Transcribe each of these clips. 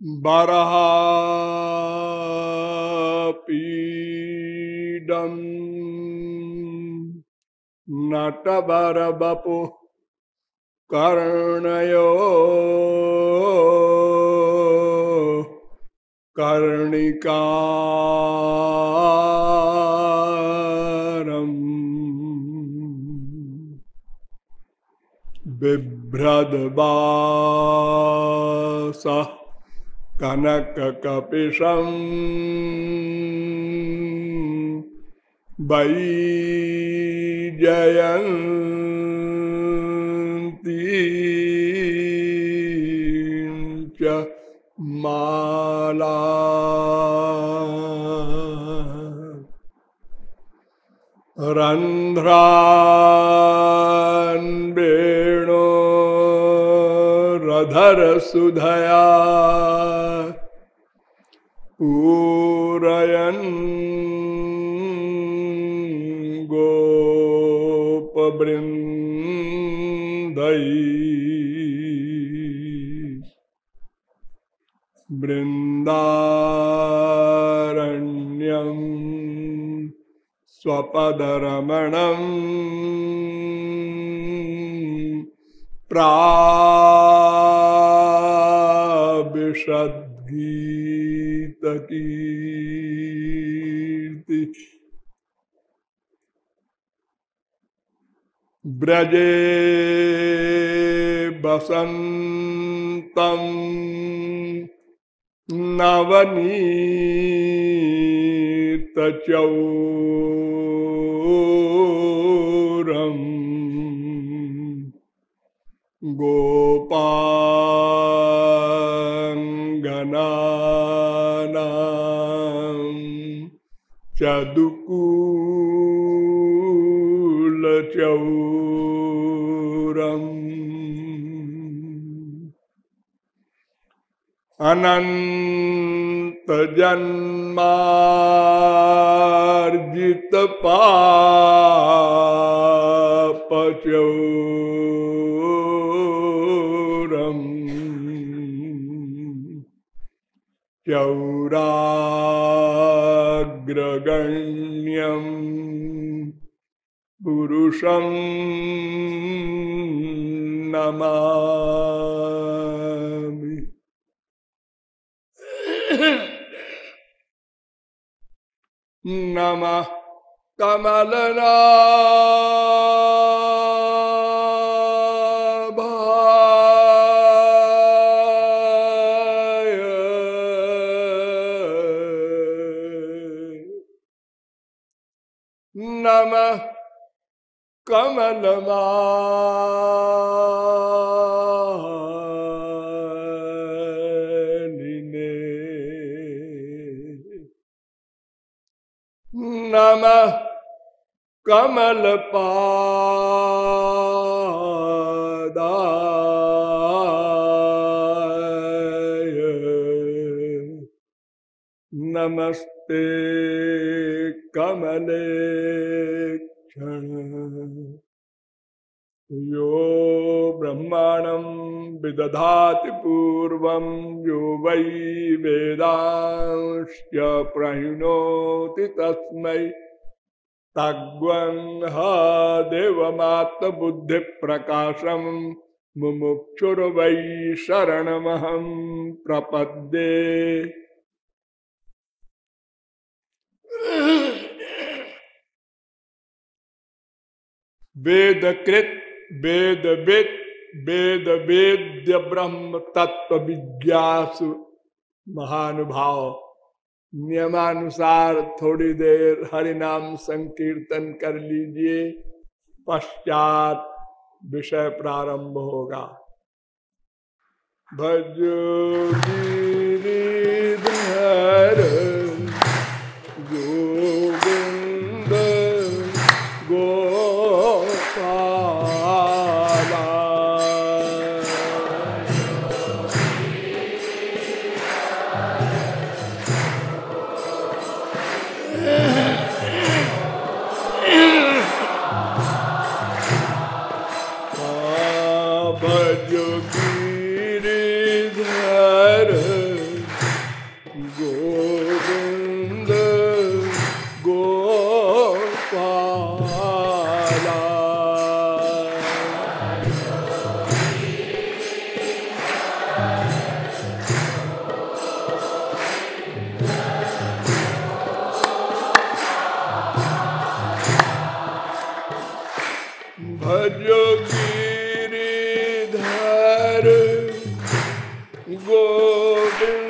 बरहापीडम् नटबरबपु कर्णयो कर्णिकारम् बिभ्रद्वासः कनककपिशम् वैजयन्तीं च माला रन्ध्रान् वेणोरधरसुधया पूरयन् गोपवृन्दै वृन्दारण्यम् स्वपदरमणम् प्राविशद्गीतकीर्ति ब्रजे बसन्तं नवनीतचौरम् गोपाङ्गनानां चदुकूलचौरम् अनन्तजन्मार्जितपापचौरम् चौराग्रगण्यं पुरुषं नमामि। नमः कमलनाभाय नमः कमलमालिने नमः कमलपादाय नमस्ते कमलेक्षण यो ब्रह्माणं विदधाति पूर्वं यो वै वेदांश्च प्रणोति तस्मै तद्वंह देवमात्मबुद्धिप्रकाशं मुमुक्षुर्वै शरणमहं प्रपद्ये। वेदकृत वेदविद वेद वेद्य ब्रह्म तत्व विज्ञासु महानुभाव नियमानुसार थोड़ी देर हरि नाम संकीर्तन कर लीजिए, पश्चात विषय प्रारंभ होगा। भजो गिरिधर गोविंद गोपाला भजो गिरिधर गोविंद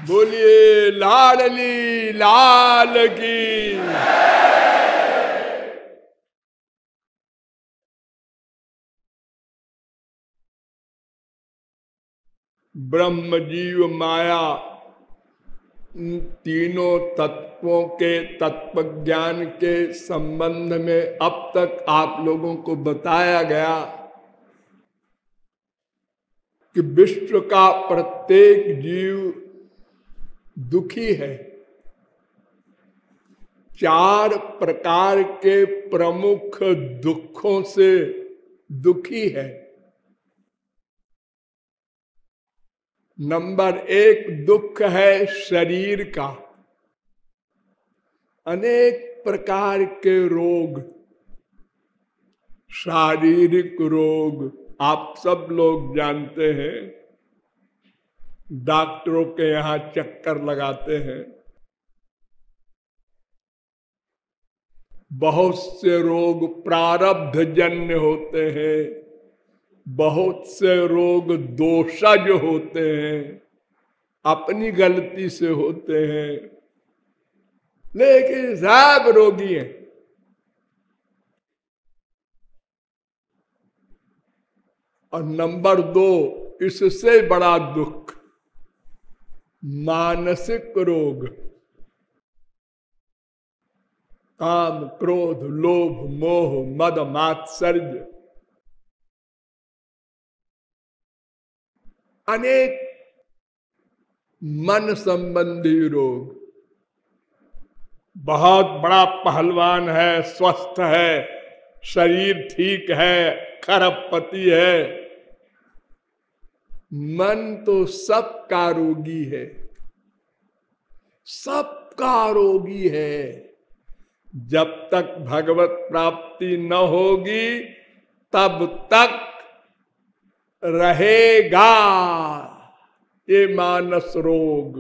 बोलिए लाडली लाल की। ब्रह्म जीव माया तीनों तत्वों के तत्व ज्ञान के संबंध में अब तक आप लोगों को बताया गया कि विश्व का प्रत्येक जीव दुखी है। 4 प्रकार के प्रमुख दुखों से दुखी है। नंबर 1 दुख है शरीर का, अनेक प्रकार के रोग, शारीरिक रोग आप सब लोग जानते हैं, डॉक्टरों के यहाँ चक्कर लगाते हैं। बहुत से रोग प्रारब्ध जन्य होते हैं, बहुत से रोग दोषज होते हैं, अपनी गलती से होते हैं, लेकिन सब रोगी हैं। और नंबर 2 इससे बड़ा दुख मानसिक रोग, काम क्रोध लोभ मोह मद मात्सर्य, अनेक मन संबंधी रोग। बहुत बड़ा पहलवान है, स्वस्थ है, शरीर ठीक है, खरबपति है, मन तो सबका रोगी है, सबका रोगी है। जब तक भगवत प्राप्ति न होगी तब तक रहेगा ये मानस रोग।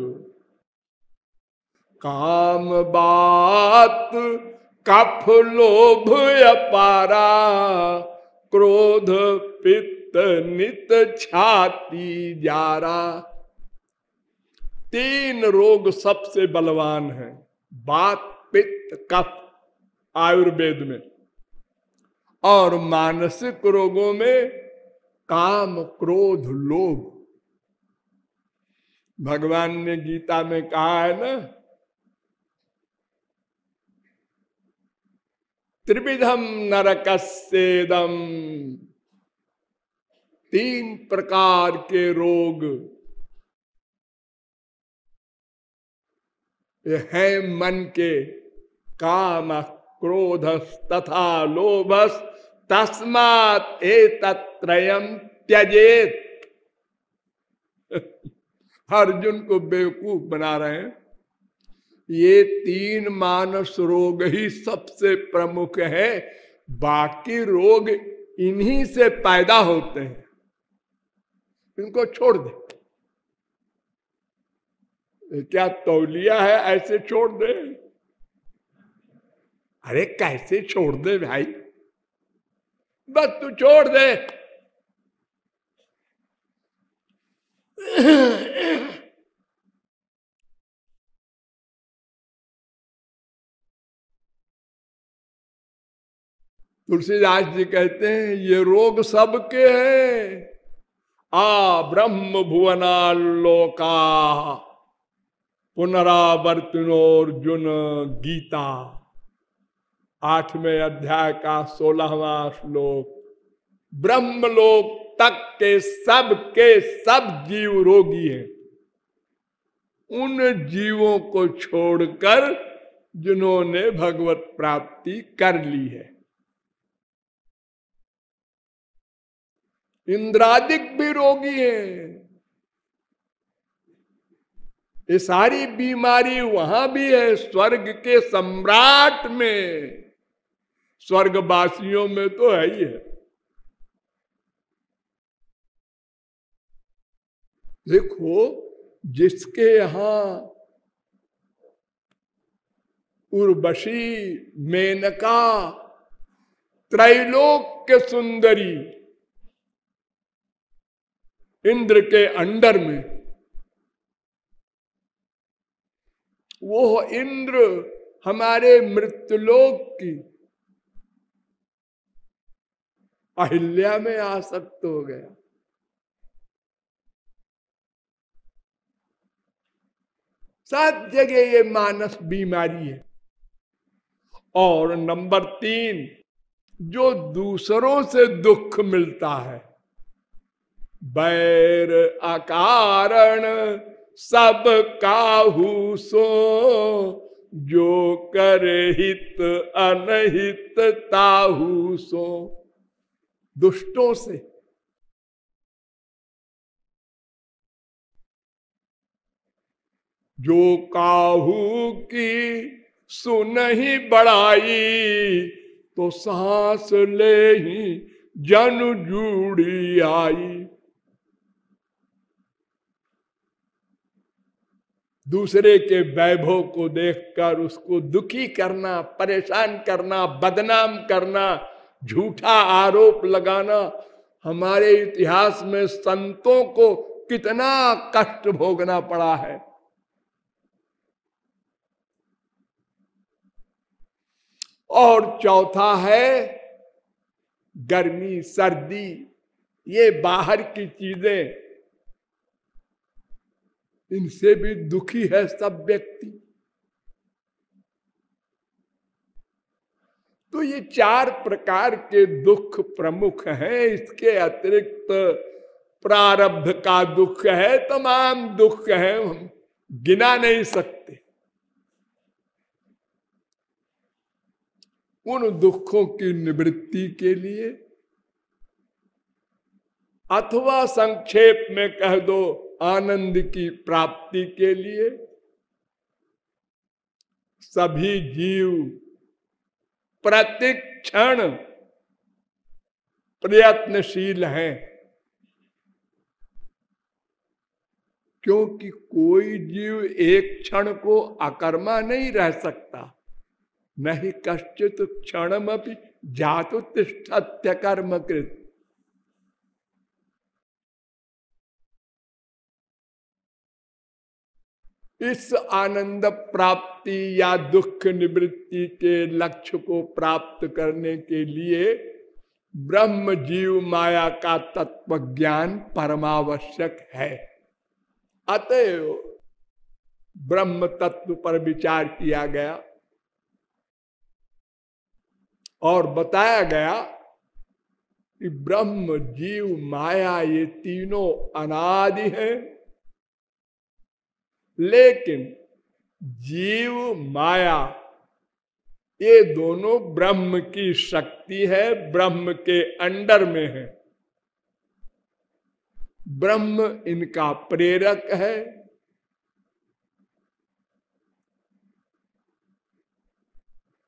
काम बात कफ लोभ अपारा, क्रोध पित्त नित छाती जारा। 3 रोग सबसे बलवान हैं, बात पित्त कफ आयुर्वेद में, और मानसिक रोगों में काम क्रोध लोभ। भगवान ने गीता में कहा है ना, त्रिविधम नरकस्येदम, 3 प्रकार के रोग ये है मन के, काम क्रोध तथा लोभस, तस्मात् एतत्त्रयम् त्यजेत। अर्जुन को बेवकूफ बना रहे हैं। ये 3 मानस रोग ही सबसे प्रमुख है, बाकी रोग इन्हीं से पैदा होते हैं, इनको छोड़ दे। क्या तौलिया है ऐसे छोड़ दे? अरे कैसे छोड़ दे भाई, बस तू छोड़ दे। तुलसीदास जी कहते हैं ये रोग सबके हैं। आ ब्रह्म भुवनालोका पुनरावर्तनोर्जुन गीता, 8वें अध्याय का 16वां श्लोक। ब्रह्मलोक तक के सब जीव रोगी हैं। उन जीवों को छोड़कर जिन्होंने भगवत प्राप्ति कर ली है। इंद्रादिक भी रोगी हैं। ये सारी बीमारी वहां भी है, स्वर्ग के सम्राट में, स्वर्गवासियों में तो है ही है। देखो जिसके यहां उर्वशी, मेनका, त्रैलोक्य सुंदरी इंद्र के अंडर में, वो इंद्र हमारे मृत्युलोक की अहिल्या में आसक्त हो गया। सब जगह ये मानस बीमारी है। और नंबर 3, जो दूसरों से दुख मिलता है, बैर अकारण सब काहू सो, जो करे हित अनहित ताहू सो। दुष्टों से, जो काहू की सुनहि बड़ाई, तो सांस ले ही जन जूड़ी आई। दूसरे के वैभव को देखकर उसको दुखी करना, परेशान करना, बदनाम करना, झूठा आरोप लगाना, हमारे इतिहास में संतों को कितना कष्ट भोगना पड़ा है। और चौथा है गर्मी, सर्दी, ये बाहर की चीजें, इनसे भी दुखी है सब व्यक्ति। तो ये 4 प्रकार के दुख प्रमुख हैं। इसके अतिरिक्त प्रारब्ध का दुख है, तमाम दुख है, हम गिना नहीं सकते। उन दुखों की निवृत्ति के लिए, अथवा संक्षेप में कह दो आनंद की प्राप्ति के लिए, सभी जीव प्रतिक्षण प्रयत्नशील हैं। क्योंकि कोई जीव एक क्षण को अकर्मा नहीं रह सकता। नहीं कश्चित क्षणमपि जातु तिष्ठत्य कर्मकृत। इस आनंद प्राप्ति या दुख निवृत्ति के लक्ष्य को प्राप्त करने के लिए ब्रह्म जीव माया का तत्व ज्ञान परमावश्यक है। अतएव ब्रह्म तत्व पर विचार किया गया और बताया गया कि ब्रह्म जीव माया ये तीनों अनादि हैं, लेकिन जीव माया ये दोनों ब्रह्म की शक्ति है, ब्रह्म के अंडर में है। ब्रह्म इनका प्रेरक है,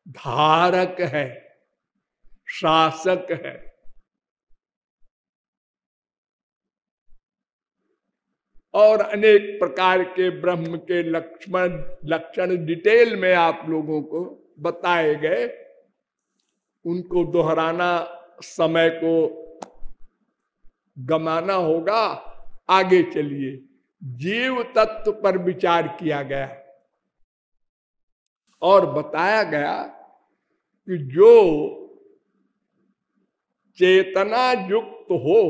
धारक है, शासक है। और अनेक प्रकार के ब्रह्म के लक्षण डिटेल में आप लोगों को बताए गए। उनको दोहराना, समय को गमाना होगा। आगे चलिए, जीव तत्व पर विचार किया गया और बताया गया कि जो चेतना युक्त हो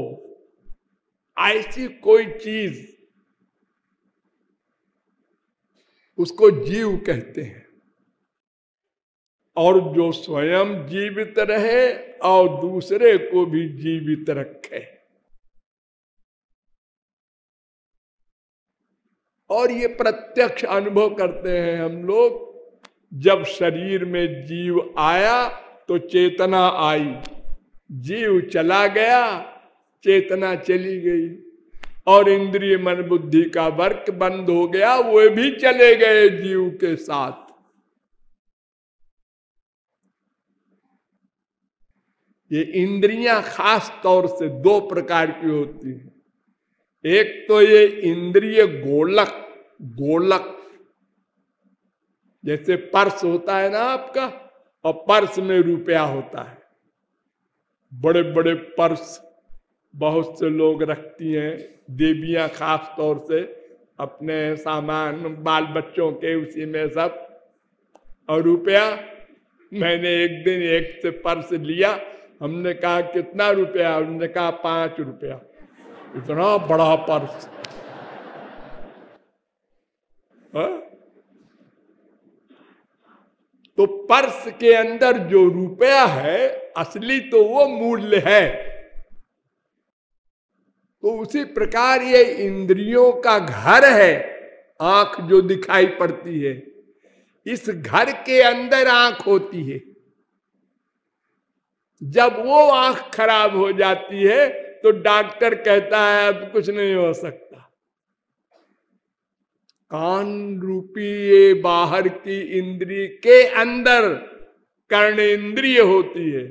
ऐसी कोई चीज, उसको जीव कहते हैं। और जो स्वयं जीवित रहे और दूसरे को भी जीवित रखे। और ये प्रत्यक्ष अनुभव करते हैं हम लोग। जब शरीर में जीव आया तो चेतना आई, जीव चला गया चेतना चली गई, और इंद्रिय मन बुद्धि का वर्क बंद हो गया, वो भी चले गए जीव के साथ। ये इंद्रियां खास तौर से दो प्रकार की होती हैं। एक तो ये इंद्रिय गोलक, गोलक जैसे पर्स होता है ना आपका, और पर्स में रुपया होता है। बड़े बड़े पर्स बहुत से लोग रखती हैं, देवियां खास तौर से अपने सामान बाल बच्चों के उसी में सब। और रुपया, मैंने एक दिन एक से पर्स लिया, हमने कहा कितना रुपया, उन्होंने कहा 5 रुपया। इतना बड़ा पर्स। तो पर्स के अंदर जो रुपया है असली तो वो मूल्य है। तो उसी प्रकार ये इंद्रियों का घर है, आंख जो दिखाई पड़ती है, इस घर के अंदर आंख होती है। जब वो आंख खराब हो जाती है तो डॉक्टर कहता है अब कुछ नहीं हो सकता। कान रूपी ये बाहर की इंद्रिय के अंदर कर्ण इंद्रिय होती है।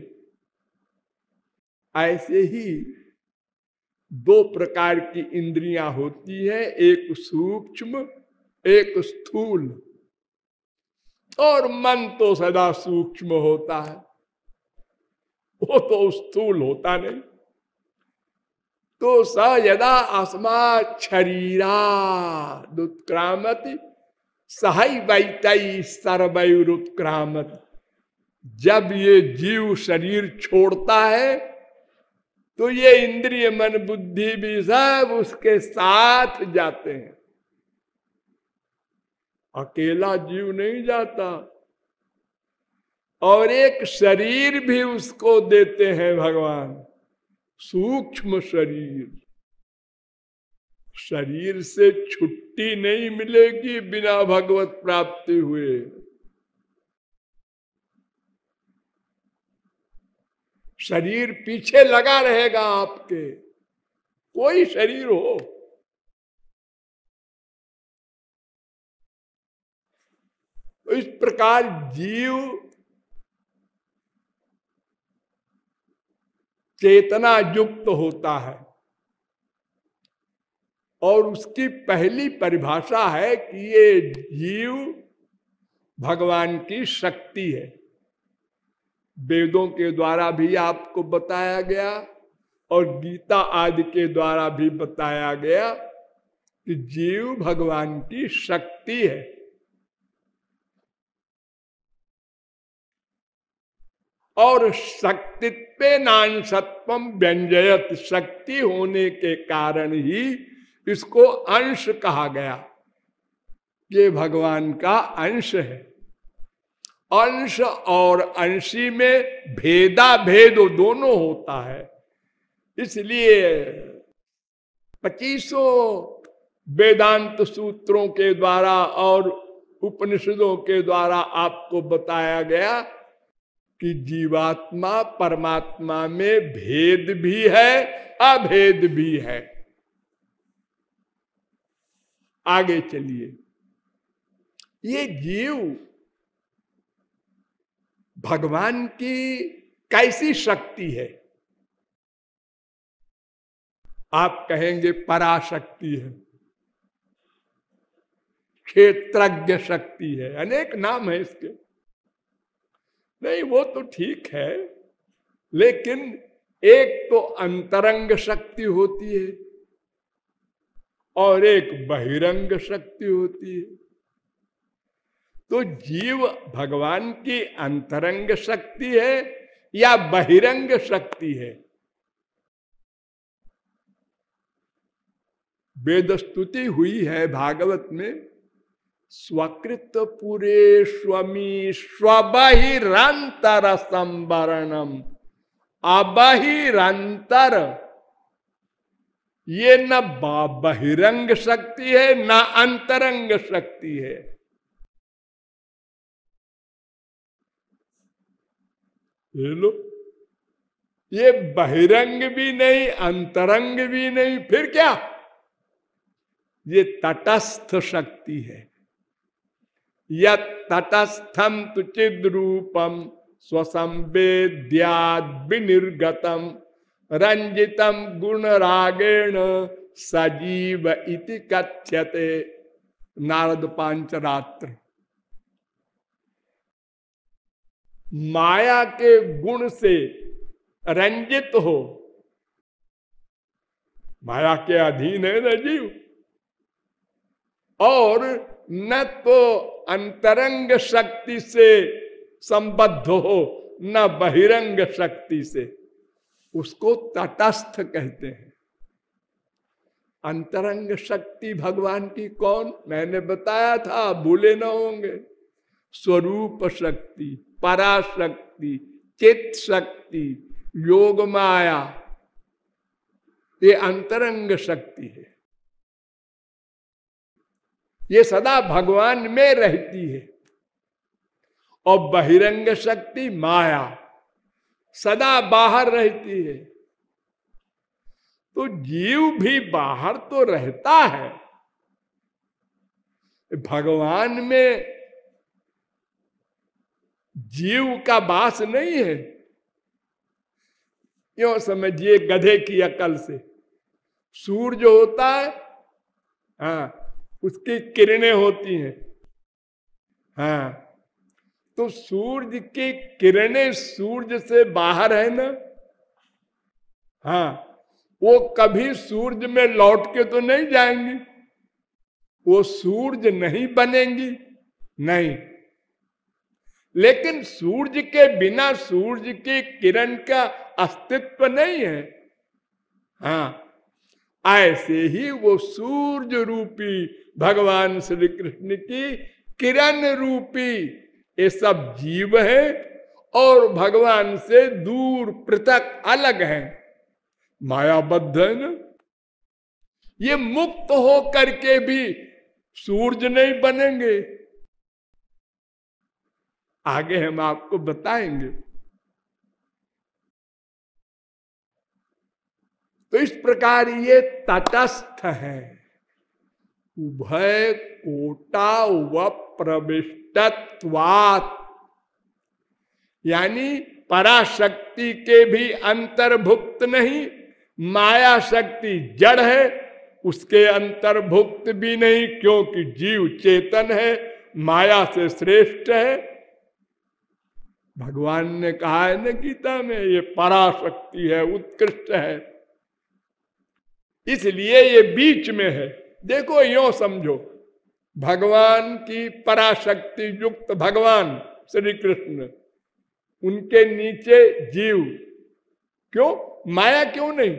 ऐसे ही दो प्रकार की इंद्रियां होती है, एक सूक्ष्म एक स्थूल। और मन तो सदा सूक्ष्म होता है, वो तो स्थूल होता नहीं। तो स यदा अस्मात् शरीराद् उत्क्रामति सहैवैतैः सर्वैरुत्क्रामति। जब ये जीव शरीर छोड़ता है तो ये इंद्रिय मन बुद्धि भी सब उसके साथ जाते हैं। अकेला जीव नहीं जाता। और एक शरीर भी उसको देते हैं भगवान, सूक्ष्म शरीर। शरीर से छुट्टी नहीं मिलेगी बिना भगवत प्राप्ति हुए। शरीर पीछे लगा रहेगा आपके, कोई शरीर हो। तो इस प्रकार जीव चेतना युक्त होता है। और उसकी पहली परिभाषा है कि ये जीव भगवान की शक्ति है। वेदों के द्वारा भी आपको बताया गया और गीता आदि के द्वारा भी बताया गया कि जीव भगवान की शक्ति है। और शक्तित्व नांशत्वम व्यंजयत, शक्ति होने के कारण ही इसको अंश कहा गया। ये भगवान का अंश है। अंश और अंशी में भेदा भेद दोनों होता है। इसलिए 25 वेदांत सूत्रों के द्वारा और उपनिषदों के द्वारा आपको बताया गया कि जीवात्मा परमात्मा में भेद भी है, अभेद भी है। आगे चलिए, ये जीव भगवान की कैसी शक्ति है? आप कहेंगे पराशक्ति है। क्षेत्रज्ञ शक्ति है, अनेक नाम है इसके। नहीं वो तो ठीक है, लेकिन एक तो अंतरंग शक्ति होती है और एक बहिरंग शक्ति होती है। तो जीव भगवान की अंतरंग शक्ति है या बहिरंग शक्ति है? वेद स्तुति हुई है भागवत में, स्वकृत पुरे स्वमी स्वबहिरंतर संवरणम। अबहिरंतर ये न बहिरंग शक्ति है न अंतरंग शक्ति है। ये लो, ये बहिरंग भी नहीं अंतरंग भी नहीं, फिर क्या? ये तटस्थ शक्ति है। यत् तटस्थम तु चिद्रूपम स्वसंवेद्याद विनिर्गतम रंजितम गुण रागेण सजीव इति कथ्यते। नारद पांचरात्र। माया के गुण से रंजित हो, माया के अधीन है न जीव, और न तो अंतरंग शक्ति से संबद्ध हो न बहिरंग शक्ति से, उसको तटस्थ कहते हैं। अंतरंग शक्ति भगवान की कौन? मैंने बताया था, भूले न होंगे। स्वरूप शक्ति, पराशक्ति, चित शक्ति, योग माया, ये अंतरंग शक्ति है। ये सदा भगवान में रहती है। और बहिरंग शक्ति माया सदा बाहर रहती है। तो जीव भी बाहर तो रहता है, भगवान में जीव का वास नहीं है। क्यों? समझिए गधे की अकल से, सूर्य होता है, हाँ, उसकी किरणें होती हैं, हाँ, तो सूर्य की किरणें सूर्य से बाहर है ना, हाँ, वो कभी सूर्य में लौट के तो नहीं जाएंगी, वो सूर्य नहीं बनेंगी, नहीं। लेकिन सूर्य के बिना सूर्य की किरण का अस्तित्व नहीं है। हाँ, ऐसे ही वो सूर्य रूपी भगवान श्री कृष्ण की किरण रूपी ये सब जीव है और भगवान से दूर पृथक अलग है, मायाबद्ध है ना। ये मुक्त हो करके भी सूर्य नहीं बनेंगे, आगे हम आपको बताएंगे। तो इस प्रकार ये तटस्थ है, उभय कोटा व प्रविष्टत्वात्, यानी पराशक्ति के भी अंतर्भुक्त नहीं, माया शक्ति जड़ है उसके अंतर्भुक्त भी नहीं, क्योंकि जीव चेतन है, माया से श्रेष्ठ है। भगवान ने कहा है ना गीता में, ये पराशक्ति है, उत्कृष्ट है, इसलिए ये बीच में है। देखो यो समझो, भगवान की पराशक्ति युक्त भगवान श्री कृष्ण, उनके नीचे जीव, क्यों? माया क्यों नहीं?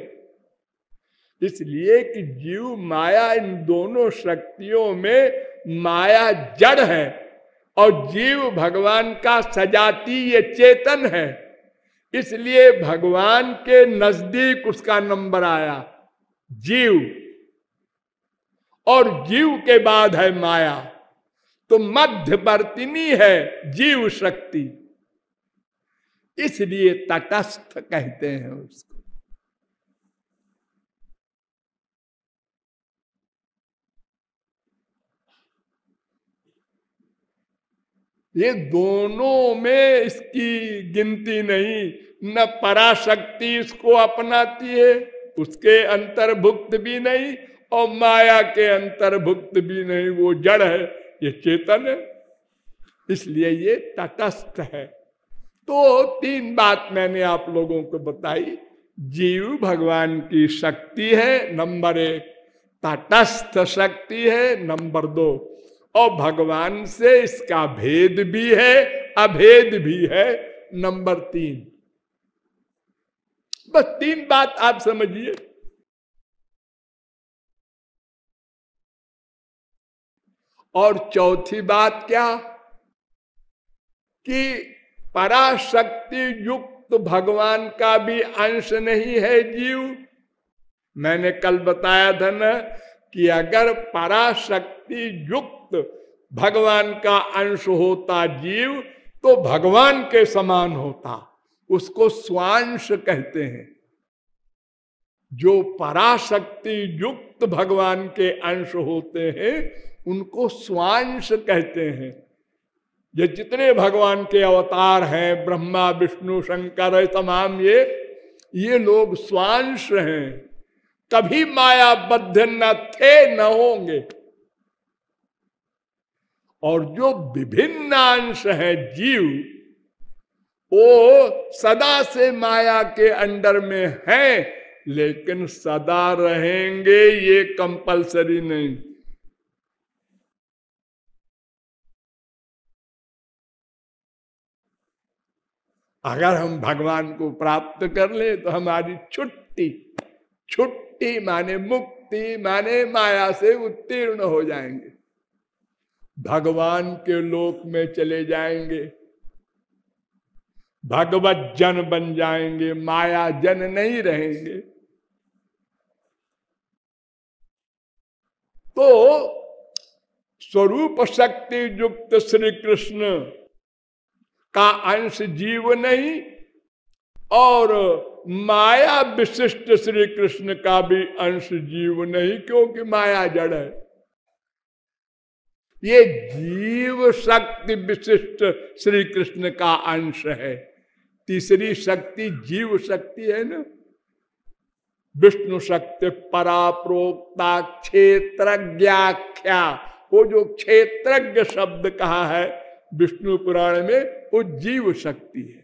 इसलिए कि जीव माया, इन दोनों शक्तियों में माया जड़ है और जीव भगवान का सजातीय चेतन है, इसलिए भगवान के नजदीक उसका नंबर आया जीव, और जीव के बाद है माया, तो मध्यवर्तिनी है जीव शक्ति, इसलिए तटस्थ कहते हैं उसको। ये दोनों में इसकी गिनती नहीं, न पराशक्ति इसको अपनाती है, उसके अंतर्भुक्त भी नहीं, और माया के अंतर्भुक्त भी नहीं, वो जड़ है, ये चेतन है, इसलिए ये तटस्थ है। तो तीन बात मैंने आप लोगों को बताई। जीव भगवान की शक्ति है नंबर एक, तटस्थ शक्ति है नंबर दो, और भगवान से इसका भेद भी है अभेद भी है नंबर तीन। बस तीन बात आप समझिए। और चौथी बात क्या कि पराशक्ति युक्त भगवान का भी अंश नहीं है जीव। मैंने कल बताया था ना कि अगर पराशक्ति युक्त भगवान का अंश होता जीव तो भगवान के समान होता, उसको स्वांश कहते हैं। जो पराशक्ति युक्त भगवान के अंश होते हैं उनको स्वांश कहते हैं। ये जितने भगवान के अवतार हैं, ब्रह्मा विष्णु शंकर तमाम, ये लोग स्वांश हैं, कभी मायाबद्ध न थे न होंगे। और जो विभिन्न अंश है जीव, वो सदा से माया के अंडर में है, लेकिन सदा रहेंगे ये कंपलसरी नहीं। अगर हम भगवान को प्राप्त कर ले तो हमारी छुट्टी, छुट्टी माने मुक्ति, माने माया से उत्तीर्ण हो जाएंगे, भगवान के लोक में चले जाएंगे, भगवत जन बन जाएंगे, माया जन नहीं रहेंगे। तो स्वरूप शक्ति युक्त श्री कृष्ण का अंश जीव नहीं और माया विशिष्ट श्री कृष्ण का भी अंश जीव नहीं, क्योंकि माया जड़ है। ये जीव शक्ति विशिष्ट श्री कृष्ण का अंश है। तीसरी शक्ति जीव शक्ति है ना, विष्णु शक्ति परा प्रोक्ता क्षेत्रज्ञाख्या। वो जो क्षेत्रज्ञ शब्द कहा है विष्णु पुराण में, वो जीव शक्ति है।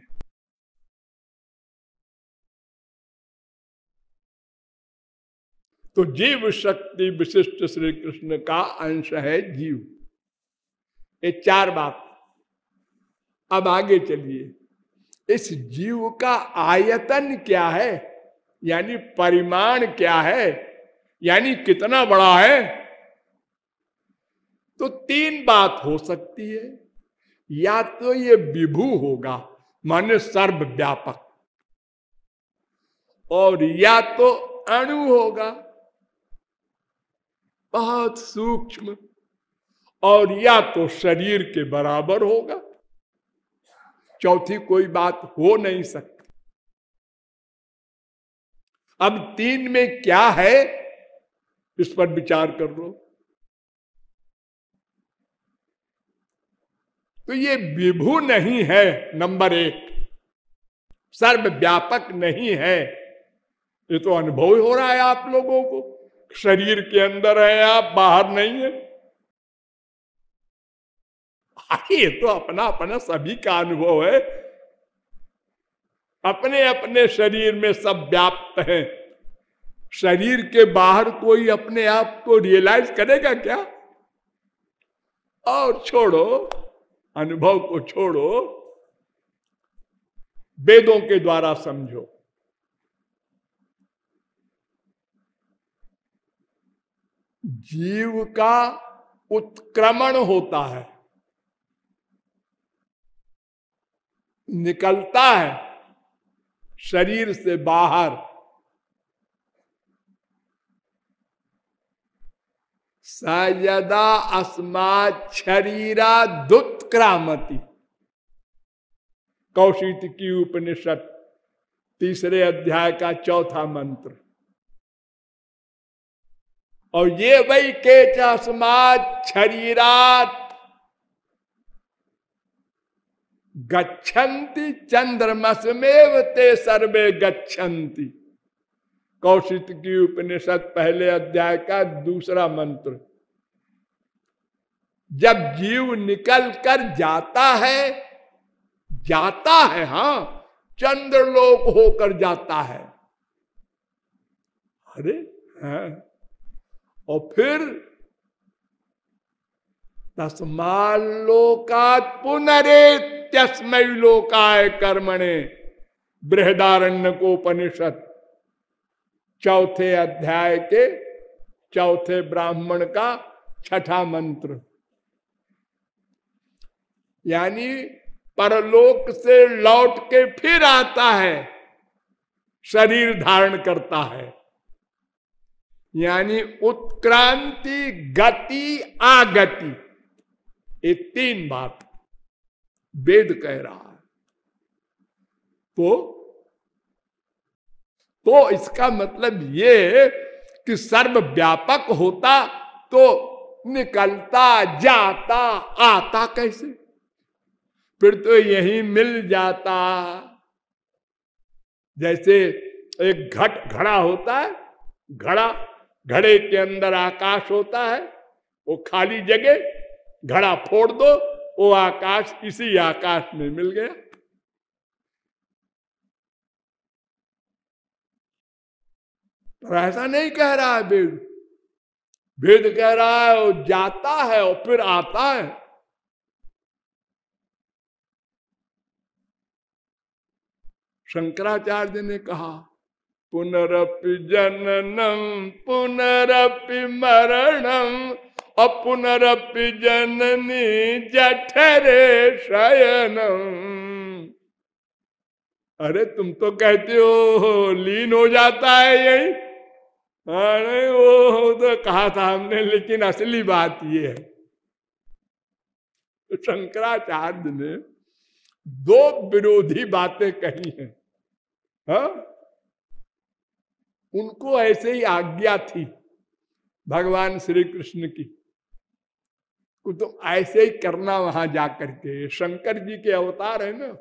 तो जीव शक्ति विशिष्ट श्री कृष्ण का अंश है जीव। ये चार बात। अब आगे चलिए, इस जीव का आयतन क्या है, यानी परिमाण क्या है, यानी कितना बड़ा है। तो तीन बात हो सकती है। या तो ये विभू होगा माने सर्वव्यापक, और या तो अणु होगा बहुत सूक्ष्म, और या तो शरीर के बराबर होगा। चौथी कोई बात हो नहीं सकती। अब तीन में क्या है इस पर विचार कर लो। तो ये विभू नहीं है नंबर एक, सर्वव्यापक नहीं है। ये तो अनुभव हो रहा है आप लोगों को, शरीर के अंदर है आप, बाहर नहीं है। ये तो अपना अपना सभी का अनुभव है, अपने अपने शरीर में सब व्याप्त है। शरीर के बाहर कोई अपने आप को रियलाइज करेगा क्या? और छोड़ो, अनुभव को छोड़ो, वेदों के द्वारा समझो। जीव का उत्क्रमण होता है, निकलता है शरीर से बाहर। सयदा अस्मात् शरीरा दुत्क्रामति, कौशिकी उपनिषद 3 अध्याय का 4था मंत्र। और ये वही के अस्मात् शरीरात् गच्छन्ति चंद्रमसमेव ते सर्वे गच्छन्ति। कौशिकी उपनिषद पहले अध्याय का दूसरा मंत्र। जब जीव निकल कर जाता है, हाँ, चंद्रलोक होकर जाता है। अरे हाँ, और फिर तस्माल्लोकात् पुनरेत्यस्मै लोकाय कर्मणे, बृहदारण्यकोपनिषद चौथे अध्याय के चौथे ब्राह्मण का छठा मंत्र। यानी परलोक से लौट के फिर आता है, शरीर धारण करता है। यानी उत्क्रांति, गति, आगति, ये तीन बात वेद कह रहा है। तो इसका मतलब ये कि सर्वव्यापक होता तो निकलता, जाता, आता कैसे? फिर तो यही मिल जाता। जैसे एक घड़ा होता है, घड़े के अंदर आकाश होता है, वो खाली जगह, घड़ा फोड़ दो, वो आकाश इसी आकाश में मिल गया। पर ऐसा नहीं कह रहा है वेद। वेद कह रहा है वो जाता है और फिर आता है। शंकराचार्य ने कहा पुनरपि जननम पुनरपि मरणम अपुनरपि जननी जठरे शयनम। अरे तुम तो कहते हो लीन हो जाता है यही। नहीं, वो तो कहा था हमने, लेकिन असली बात ये है, तो शंकराचार्य ने दो विरोधी बातें कही हैं। हाँ? उनको ऐसे ही आज्ञा थी भगवान श्री कृष्ण की, तो ऐसे ही करना वहां जाकर के। शंकर जी के अवतार है ना।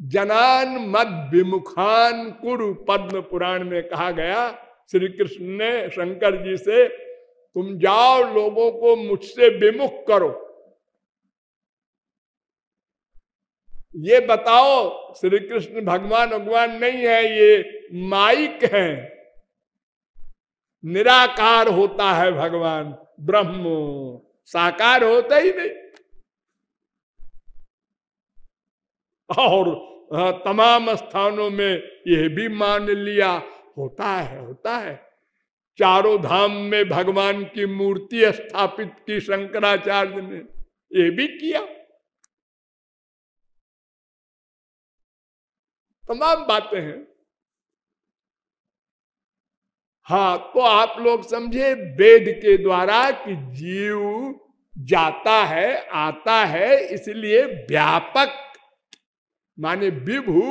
जनान मद विमुखान कुरु, पद्म पुराण में कहा गया, श्री कृष्ण ने शंकर जी से, तुम जाओ लोगों को मुझसे विमुख करो। ये बताओ श्री कृष्ण भगवान नहीं है, ये माइक है, निराकार होता है भगवान, ब्रह्म साकार होता ही नहीं। और तमाम स्थानों में यह भी मान लिया होता है। चारों धाम में भगवान की मूर्ति स्थापित की शंकराचार्य ने, यह भी किया। तमाम बातें हैं। हाँ, तो आप लोग समझे वेद के द्वारा कि जीव जाता है, आता है, इसलिए व्यापक माने विभू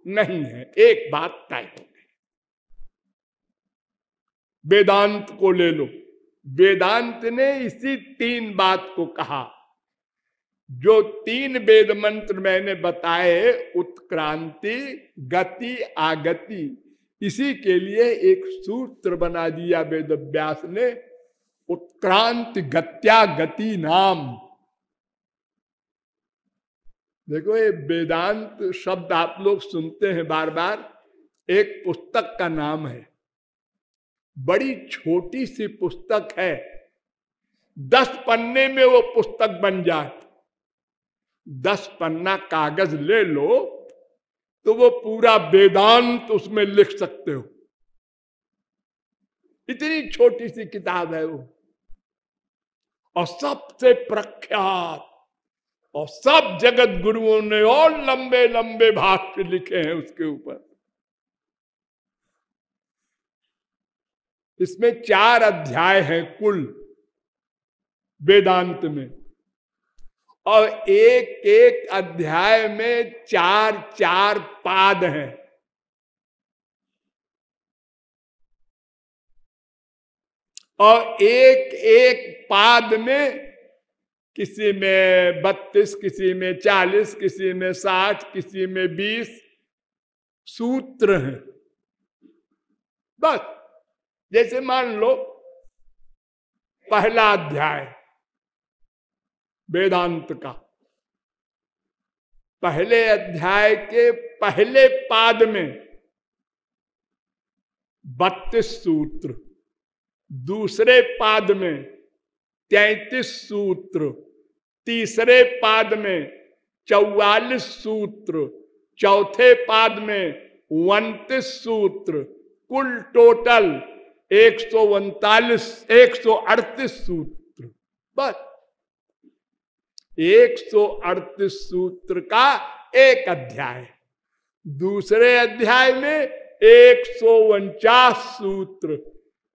नहीं है। एक बात तय हो गई। वेदांत को ले लो, वेदांत ने इसी तीन बात को कहा। जो तीन वेद मंत्र मैंने बताए, उत्क्रांति, गति, आगति, इसी के लिए एक सूत्र बना दिया वेद व्यास ने, उत्क्रांति गत्या गति नाम। देखो ये वेदांत शब्द आप लोग सुनते हैं बार बार, एक पुस्तक का नाम है। बड़ी छोटी सी पुस्तक है, 10 पन्ने में वो पुस्तक बन जाए। 10 पन्ना कागज ले लो तो वो पूरा वेदांत उसमें लिख सकते हो। इतनी छोटी सी किताब है वो, और सबसे प्रख्यात, और सब जगत गुरुओं ने और लंबे लंबे भाष्य लिखे हैं उसके ऊपर। इसमें 4 अध्याय हैं कुल वेदांत में, और एक एक अध्याय में 4 पाद हैं। और एक एक पाद में किसी में 32, किसी में 40, किसी में 60, किसी में 20 सूत्र हैं। बस जैसे मान लो पहला अध्याय वेदांत का, पहले अध्याय के पहले पाद में 32 सूत्र, दूसरे पाद में 33 सूत्र, तीसरे पाद में 44 सूत्र, चौथे पाद में 29 सूत्र, कुल टोटल 138 सूत्र। बस 138 सूत्र का एक अध्याय। दूसरे अध्याय में 149 सूत्र,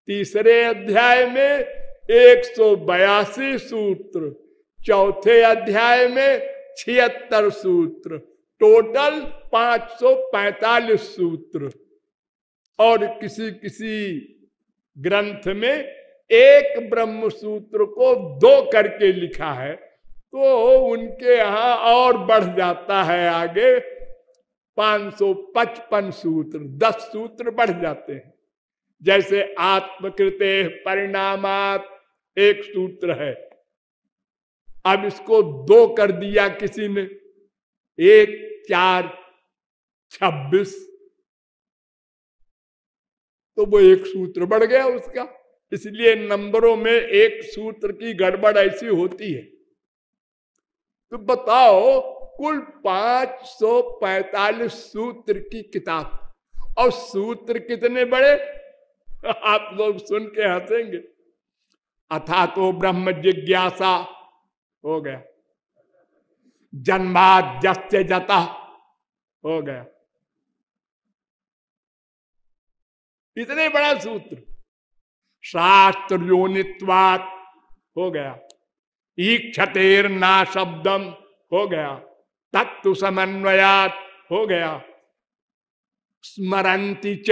तीसरे अध्याय में 182 सूत्र, चौथे अध्याय में 76 सूत्र, टोटल 545 सूत्र। और किसी किसी ग्रंथ में एक ब्रह्म सूत्र को 2 करके लिखा है, तो उनके यहां और बढ़ जाता है आगे 555 सूत्र, 10 सूत्र बढ़ जाते हैं। जैसे आत्मकृते परिणामात एक सूत्र है, अब इसको 2 कर दिया किसी ने, 1 4 26, तो वो एक सूत्र बढ़ गया उसका। इसलिए नंबरों में एक सूत्र की गड़बड़ ऐसी होती है। तो बताओ कुल 545 सूत्र की किताब, और सूत्र कितने बड़े, आप लोग सुन के हंसेंगे। अथा तो ब्रह्म जिज्ञासा हो गया, जन्माद जस्य जता हो गया, इतने बड़ा सूत्र। शास्त्र योनित्वात हो गया, ईक्षतेर ना शब्दम हो गया, तत्व समन्वयात हो गया, स्मरंती च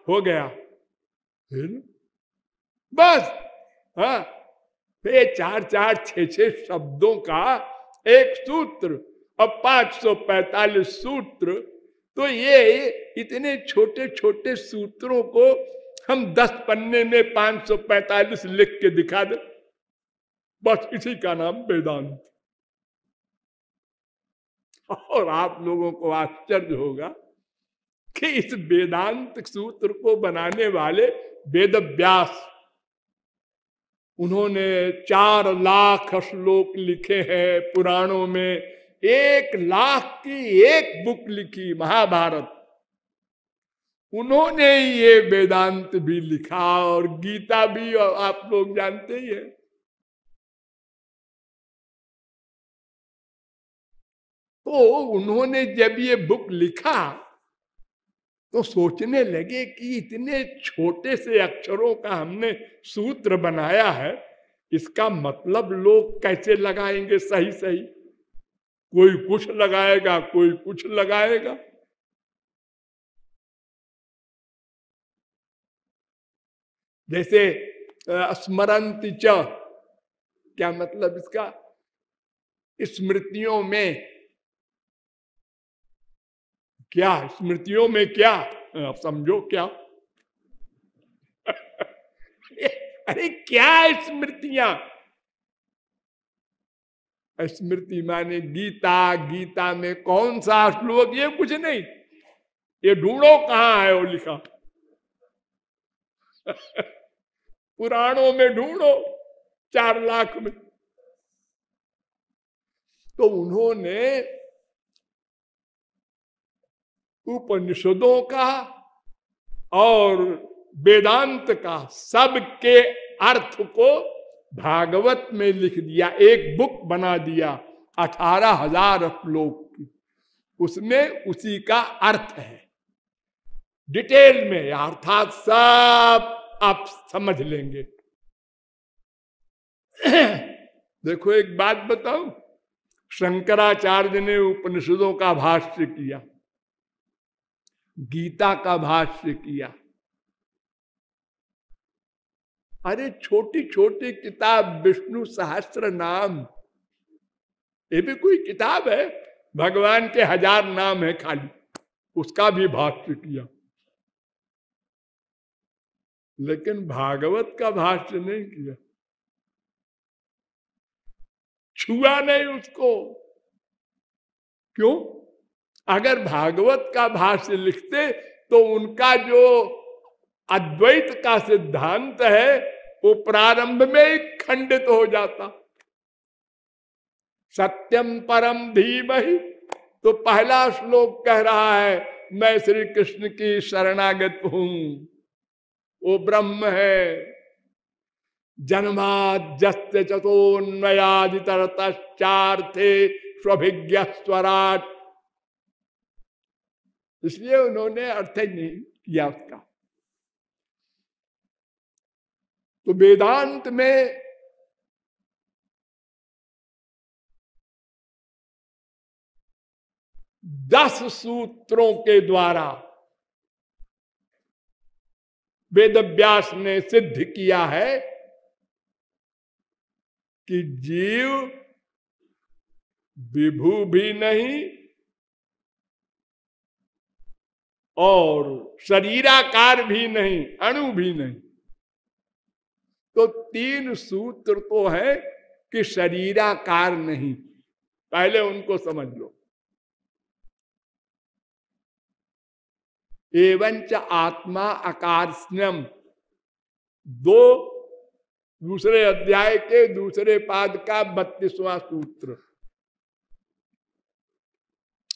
हो गया। बस हाँ, ये 4 6 शब्दों का एक सूत्र और 545 सूत्र। तो ये इतने छोटे छोटे सूत्रों को हम 10 पन्ने में 545 लिख के दिखा दे, बस इसी का नाम वेदांत। और आप लोगों को आश्चर्य होगा कि इस वेदांत सूत्र को बनाने वाले वेद व्यास, उन्होंने 4 लाख श्लोक लिखे हैं पुराणों में, 1 लाख की एक बुक लिखी महाभारत। उन्होंने ये वेदांत भी लिखा और गीता भी, और आप लोग जानते ही हैं। तो उन्होंने जब ये बुक लिखा तो सोचने लगे कि इतने छोटे से अक्षरों का हमने सूत्र बनाया है, इसका मतलब लोग कैसे लगाएंगे सही सही। कोई कुछ लगाएगा, कोई कुछ लगाएगा। जैसे स्मरंति च, क्या मतलब इसका? स्मृतियों में क्या, स्मृतियों में क्या, आप समझो क्या? अरे क्या स्मृतियां? स्मृति माने गीता, गीता में कौन सा श्लोक, ये कुछ नहीं, ये ढूंढो कहां है वो लिखा। पुराणों में ढूंढो 4 लाख में। तो उन्होंने उपनिषदों का और वेदांत का सबके अर्थ को भागवत में लिख दिया, एक बुक बना दिया 18,000 श्लोक की। उसमें उसी का अर्थ है डिटेल में, अर्थात सब आप समझ लेंगे। देखो एक बात बताऊं, शंकराचार्य ने उपनिषदों का भाष्य किया, गीता का भाष्य किया। अरे छोटी छोटी किताब विष्णु सहस्त्र नाम ये भी कोई किताब है? भगवान के 1000 नाम है खाली, उसका भी भाष्य किया, लेकिन भागवत का भाष्य नहीं किया, छुआ नहीं उसको। क्यों? अगर भागवत का भाष्य लिखते तो उनका जो अद्वैत का सिद्धांत है वो प्रारंभ में ही खंडित हो जाता। सत्यम परम धीमहि, तो पहला श्लोक कह रहा है मैं श्री कृष्ण की शरणागत हूं, वो ब्रह्म है। जन्माद्यस्य चतोन्मयादितरतश्चार्थे स्वभिज्ञ स्वराट, इसलिए उन्होंने अर्थ ही नहीं किया उसका। तो वेदांत में दस सूत्रों के द्वारा वेदव्यास ने सिद्ध किया है कि जीव विभू भी नहीं और शरीराकार भी नहीं, अणु भी नहीं। तो 3 सूत्र तो है कि शरीराकार नहीं, पहले उनको समझ लो। एवंच आत्मा अकार्ष्ण्यम, दूसरे अध्याय के दूसरे पाद का 32वां सूत्र।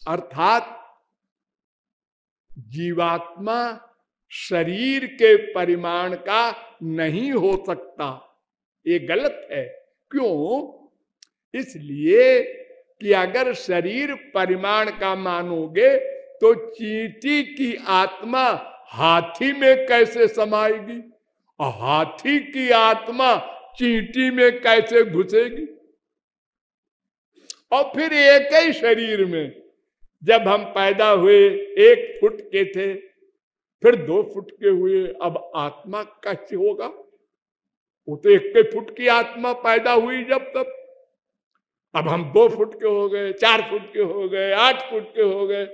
अर्थात जीवात्मा शरीर के परिमाण का नहीं हो सकता, ये गलत है। क्यों? इसलिए कि अगर शरीर परिमाण का मानोगे तो चींटी की आत्मा हाथी में कैसे समाएगी, और हाथी की आत्मा चींटी में कैसे घुसेगी। और फिर एक ही शरीर में जब हम पैदा हुए 1 फुट के थे, फिर 2 फुट के हुए, अब आत्मा कैसे होगा? वो तो 1 फुट की आत्मा पैदा हुई जब तब, अब हम 2 फुट के हो गए, 4 फुट के हो गए, 8 फुट के हो गए।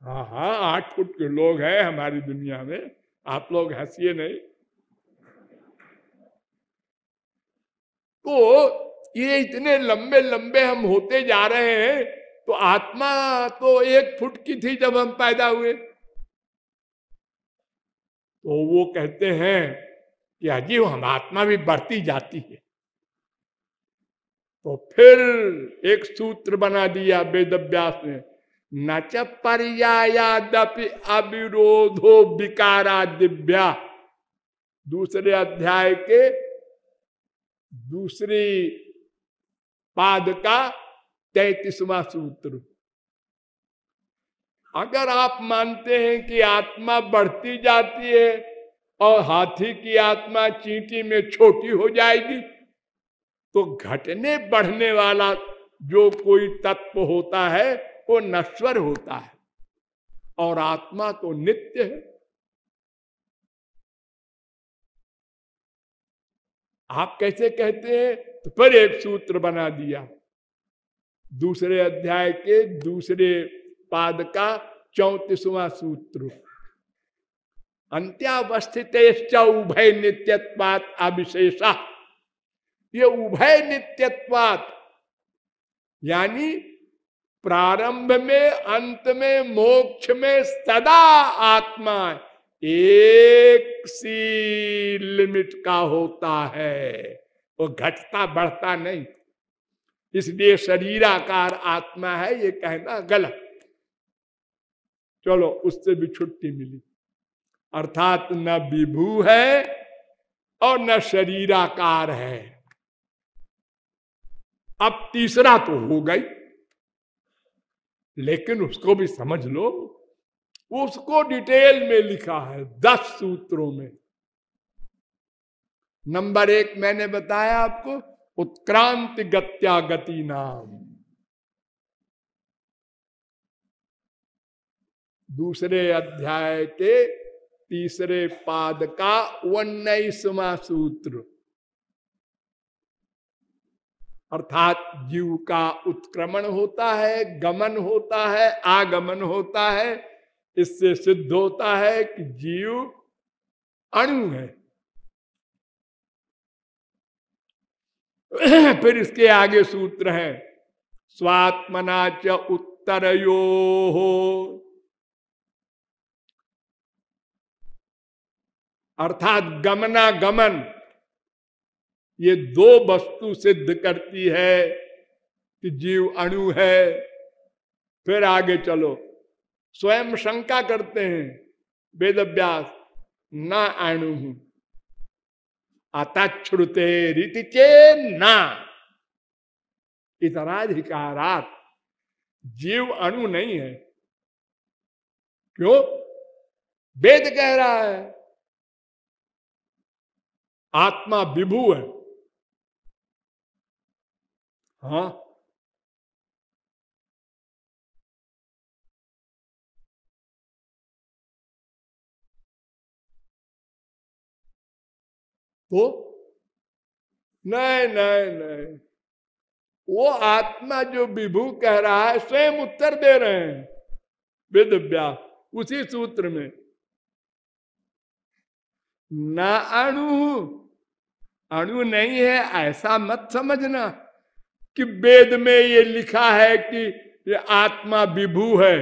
हाँ हाँ, 8 फुट के लोग हैं हमारी दुनिया में, आप लोग हंसिए नहीं। तो ये इतने लंबे लंबे हम होते जा रहे हैं, तो आत्मा तो 1 फुट की थी जब हम पैदा हुए। तो वो कहते हैं कि अजीब, हम आत्मा भी बढ़ती जाती है। तो फिर एक सूत्र बना दिया वेदव्यास ने, न च पर्यायादपि अविरोधो विकारा दिव्या, दूसरे अध्याय के दूसरी पाद का 33वां सूत्र। अगर आप मानते हैं कि आत्मा बढ़ती जाती है और हाथी की आत्मा चींटी में छोटी हो जाएगी, तो घटने बढ़ने वाला जो कोई तत्व होता है वो नश्वर होता है और आत्मा तो नित्य है। आप कैसे कहते हैं? तो फिर एक सूत्र बना दिया, दूसरे अध्याय के दूसरे पाद का 34वां सूत्र। अंत्यावस्थित उभय नित्यत्वात् अविशेषा, ये उभय नित्यत्वात् यानी प्रारंभ में अंत में मोक्ष में सदा आत्मा एक सी लिमिट का होता है, वो घटता बढ़ता नहीं। इसलिए शरीराकार आत्मा है ये कहना गलत। चलो, उससे भी छुट्टी मिली। अर्थात न विभू है और न शरीराकार है। अब तीसरा तो हो गई, लेकिन उसको भी समझ लो, उसको डिटेल में लिखा है 10 सूत्रों में। नंबर 1 मैंने बताया आपको, उत्क्रांति गत्या गति नाम। दूसरे अध्याय के तीसरे पाद का 19वां सूत्र। अर्थात जीव का उत्क्रमण होता है, गमन होता है, आगमन होता है। इससे सिद्ध होता है कि जीव अणु है। फिर इसके आगे सूत्र है स्वात्मना च उत्तरयो हो, अर्थात गमना गमन, ये दो वस्तु सिद्ध करती है कि जीव अणु है। फिर आगे चलो, स्वयं शंका करते हैं वेदव्यास, न अणु अतच्छ्रुते रीति चे ना इतराधिकारात, जीव अणु नहीं है। क्यों? वेद कह रहा है आत्मा विभू है। हाँ, तो नहीं नहीं नहीं, वो आत्मा जो विभू कह रहा है स्वयं उत्तर दे रहे हैं वेद व्यास उसी सूत्र में। न अणु, अणु नहीं है ऐसा मत समझना कि वेद में ये लिखा है कि ये आत्मा विभू है।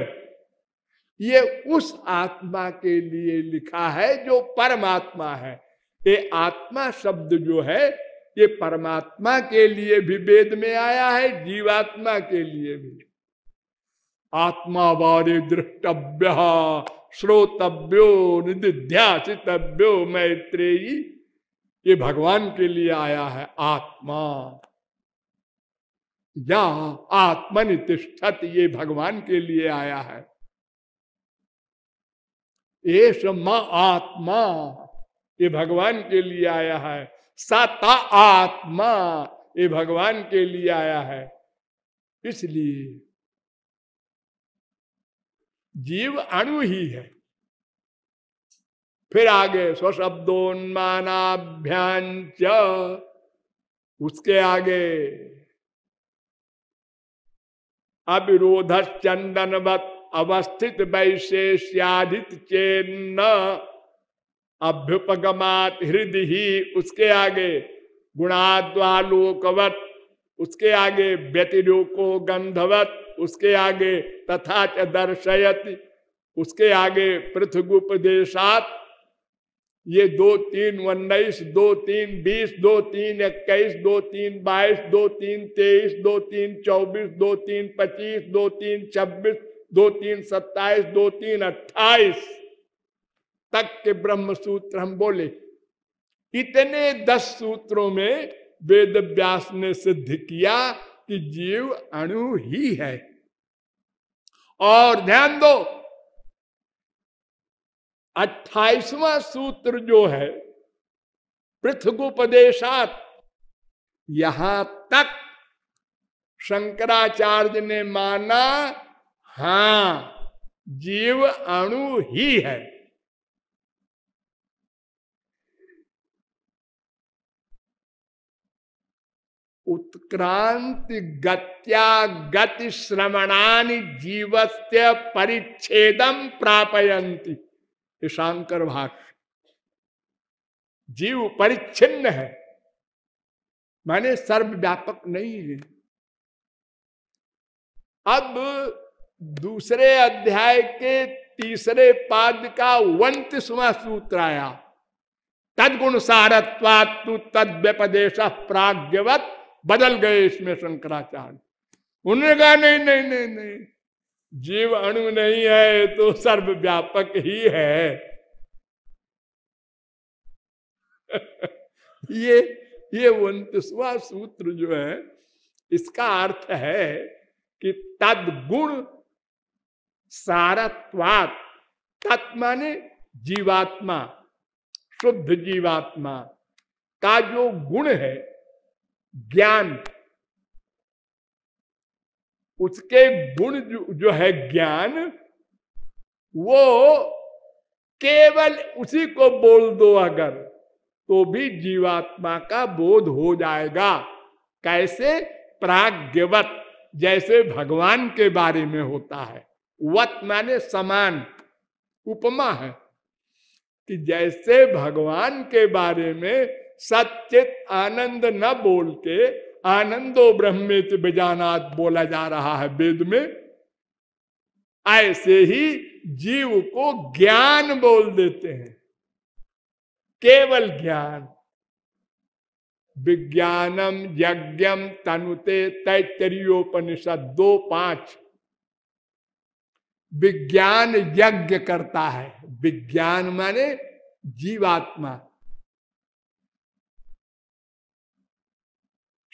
ये उस आत्मा के लिए लिखा है जो परमात्मा है। ये आत्मा शब्द जो है ये परमात्मा के लिए भी वेद में आया है, जीवात्मा के लिए भी। आत्मा बारे दृष्टव्य श्रोतव्यो निध्यासितव्यो मैत्रेयी, ये भगवान के लिए आया है। आत्मा या आत्मनि तिष्ठत, ये भगवान के लिए आया है। एष मा आत्मा, ये भगवान के लिए आया है। सता आत्मा, ये भगवान के लिए आया है। इसलिए जीव अणु ही है। फिर आगे स्वशब्दोन्मानाभ्यांच, उसके आगे अविरोध चंदनवत अवस्थित वैशेष्यादित चेन्न अभ्युपगमात हृदय ही, उसके आगे गुणाद्वालोकवत, उसके आगे व्यतिरोको गंधवत, उसके आगे तथा च दर्शयत, उसके आगे पृथ्वुपदेशात। ये 2 3 19, 2 3 20, 2 3 21, 2 3 22, 2 3 23, 2 3 24, 2 3 25, 2 3 26, 2 3 27, 2 3 28 तक के ब्रह्म सूत्र हम बोले। इतने 10 सूत्रों में वेद व्यास ने सिद्ध किया कि जीव अणु ही है। और ध्यान दो 28वां सूत्र जो है पृथ्वोपदेशात, यहां तक शंकराचार्य ने माना हां जीव अणु ही है। उत्क्रांति गत्या गति श्रवणानि जीवस्य परिच्छेदम प्रापयन्ति, शांकर भाष्य। जीव परिच्छिन्न है माने सर्वव्यापक नहीं है। अब दूसरे अध्याय के तीसरे पाद का 29वां सूत्र आया, तदगुण सारत्वात् तद व्यपदेश प्राज्ञवत। बदल गए इसमें शंकराचार्य। उन्होंने कहा नहीं नहीं नहीं नहीं, जीव अणु नहीं है तो सर्वव्यापक ही है। ये 29वां सूत्र जो है इसका अर्थ है कि तद्गुण सारत्वात्, तत् माने जीवात्मा, शुद्ध जीवात्मा का जो गुण है ज्ञान, उसके गुण जो है ज्ञान, वो केवल उसी को बोल दो अगर तो भी जीवात्मा का बोध हो जाएगा। कैसे? प्राज्ञवत, जैसे भगवान के बारे में होता है। वत माने समान, उपमा है कि जैसे भगवान के बारे में सच्चित आनंद न बोल के आनंदो ब्रह्मेति विजानात बोला जा रहा है वेद में, ऐसे ही जीव को ज्ञान बोल देते हैं, केवल ज्ञान। विज्ञानम यज्ञम तनुते, तैत्तरीयोपनिषद 2:5। विज्ञान यज्ञ करता है, विज्ञान माने जीवात्मा।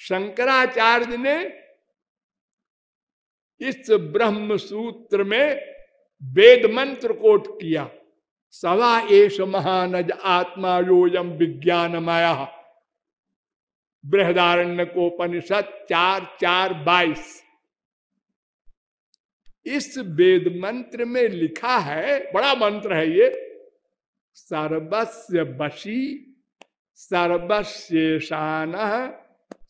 शंकराचार्य ने इस ब्रह्म सूत्र में वेद मंत्र कोट किया, सवा एष महानज आत्मा योयम विज्ञानमय, बृहदारण्यकोपनिषद 4:4-22। इस वेद मंत्र में लिखा है, बड़ा मंत्र है ये, सर्वस्य वशी सर्वशेषान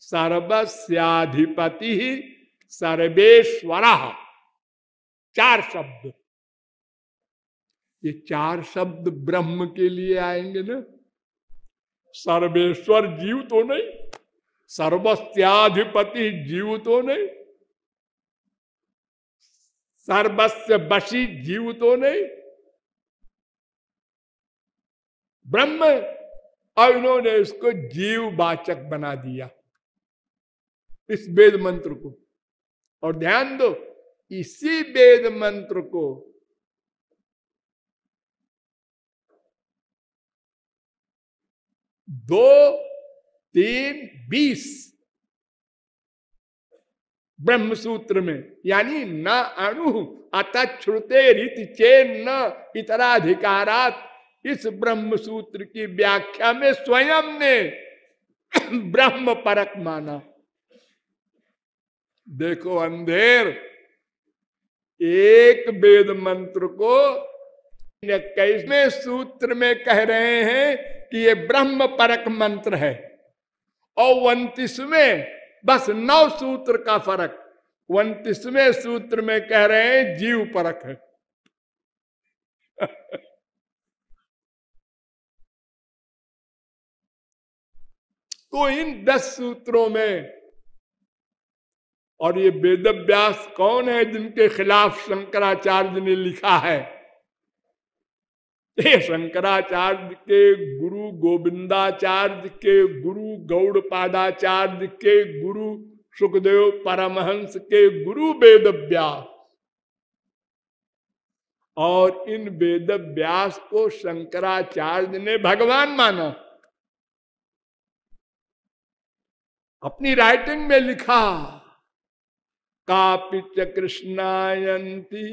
सर्वस्याधिपति सर्वेश्वर। 4 शब्द, ये 4 शब्द ब्रह्म के लिए आएंगे ना। सर्वेश्वर जीव तो नहीं, सर्वस्याधिपति जीव तो नहीं, सर्वस्य वशी जीव तो नहीं, ब्रह्म। और इन्होंने इसको जीववाचक बना दिया इस वेद मंत्र को। और ध्यान दो, इसी वेद मंत्र को दो 3 20 ब्रह्म सूत्र में, यानी न अणु अतच्छ्रुते रीति चेन्न इतराधिकारात, इस ब्रह्म सूत्र की व्याख्या में स्वयं ने ब्रह्म परक माना। देखो अंधेर, एक वेद मंत्र को 21वें सूत्र में कह रहे हैं कि ये ब्रह्म परक मंत्र है, और 29वें, बस 9 सूत्र का फर्क, 29वें सूत्र में कह रहे हैं जीव परक है। तो इन 10 सूत्रों में, और ये वेद व्यास कौन है जिनके खिलाफ शंकराचार्य ने लिखा है? ये शंकराचार्य के गुरु गोविंदाचार्य के गुरु गौड़पादाचार्य के गुरु सुखदेव परमहंस के गुरु वेद व्यास। और इन वेद व्यास को शंकराचार्य ने भगवान माना। अपनी राइटिंग में लिखा, कापिच कृष्णायंती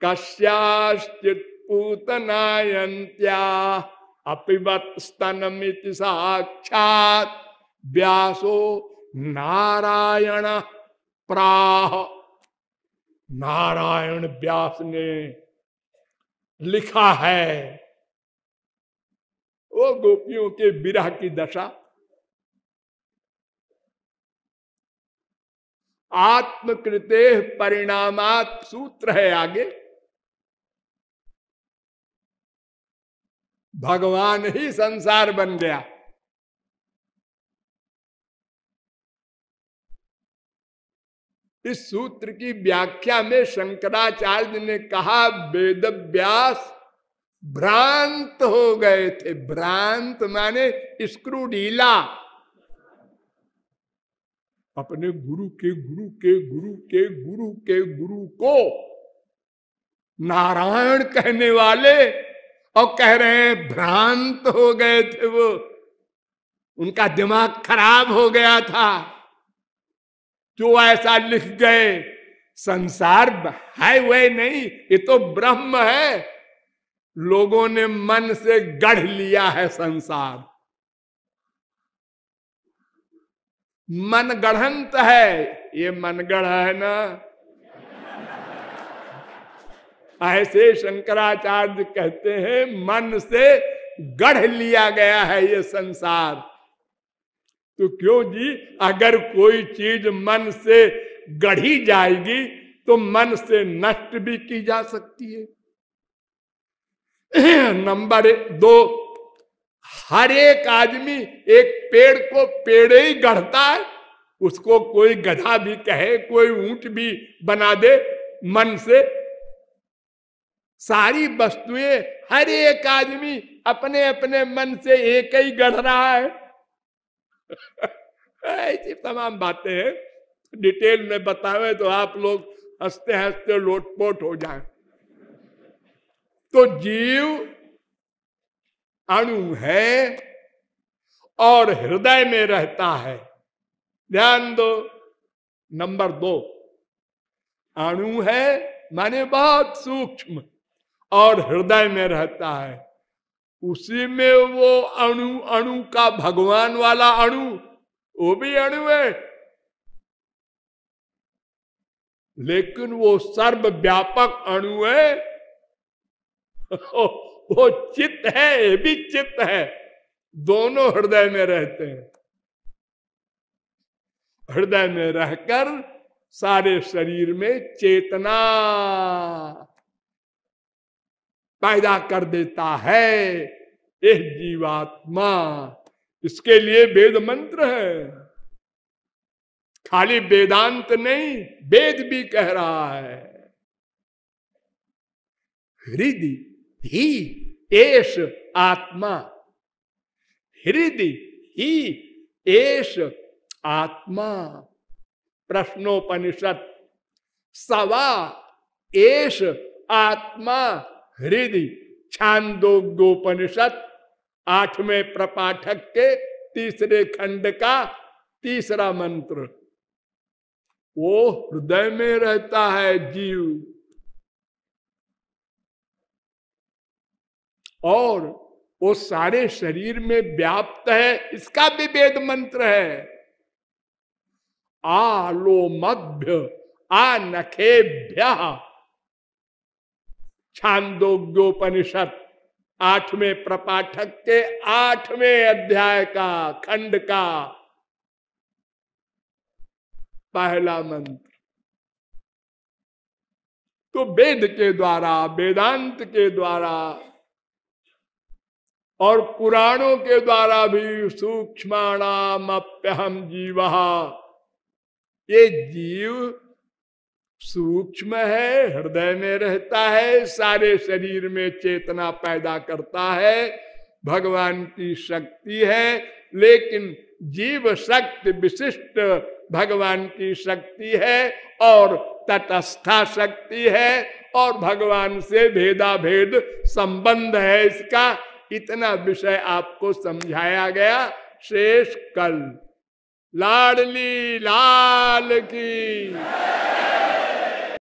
कस्याश्चित् पूतनायन्त्या अपिबत स्तनमिति साक्षात् व्यासो नारायण प्राह। नारायण व्यास ने लिखा है। वो गोपियों के विरह की दशा, आत्मकृते परिणामात् सूत्र है आगे। भगवान ही संसार बन गया। इस सूत्र की व्याख्या में शंकराचार्य ने कहा, वेद व्यास भ्रांत हो गए थे। भ्रांत माने स्क्रू ढीला, अपने गुरु के गुरु के गुरु के गुरु के गुरु को नारायण कहने वाले, और कह रहे हैं भ्रांत हो गए थे वो, उनका दिमाग खराब हो गया था जो ऐसा लिख गए। संसार है वह नहीं, ये तो ब्रह्म है। लोगों ने मन से गढ़ लिया है संसार। मन गढ़ंत है, ये मनगढ़ है ना। ऐसे शंकराचार्य कहते हैं मन से गढ़ लिया गया है ये संसार। तो क्यों जी, अगर कोई चीज मन से गढ़ी जाएगी तो मन से नष्ट भी की जा सकती है। नंबर 2, हर एक आदमी एक पेड़ को पेड़ ही गढ़ता है, उसको कोई गधा भी कहे, कोई ऊंट भी बना दे मन से। सारी वस्तुएं हर एक आदमी अपने अपने मन से एक ही गढ़ रहा है। ऐसी तमाम बातें हैं, डिटेल में बतावे तो आप लोग हंसते हंसते लोटपोट हो जाएं। तो जीव अणु है और हृदय में रहता है। ध्यान दो। नंबर 2, अणु है माने बहुत सूक्ष्म और हृदय में रहता है। उसी में वो अणु, अणु का भगवान वाला अणु, वो भी अणु है, लेकिन वो सर्वव्यापक अणु है। वो चित्त है, ये भी चित्त है, दोनों हृदय में रहते हैं। हृदय में रहकर सारे शरीर में चेतना पैदा कर देता है ये जीवात्मा। इसके लिए वेद मंत्र है, खाली वेदांत नहीं, वेद भी कह रहा है, हृदय ही एष आत्मा, हृदय ही एष आत्मा। प्रश्नोपनिषद सवा एष आत्मा हृदय, छांदोग्योपनिषद 8वें प्रपाठक के 3रे खंड का 3रा मंत्र। वो हृदय में रहता है जीव, और वो सारे शरीर में व्याप्त है, इसका भी वेद मंत्र है। आलोमभ्य आनखेभ्य, छांदोग्योपनिषद 8वें प्रपाठक के 8वें अध्याय का खंड का पहला मंत्र। तो वेद के द्वारा, वेदांत के द्वारा और पुराणों के द्वारा भी सूक्ष्माणाम अप्यहम जीवः, ये जीव सूक्ष्म है, हृदय में रहता है, सारे शरीर में चेतना पैदा करता है, भगवान की शक्ति है। लेकिन जीव शक्ति विशिष्ट भगवान की शक्ति है और तटस्था शक्ति है, और भगवान से भेदा भेद संबंध है इसका। इतना विषय आपको समझाया गया। शेष कल। लाडली लाल की।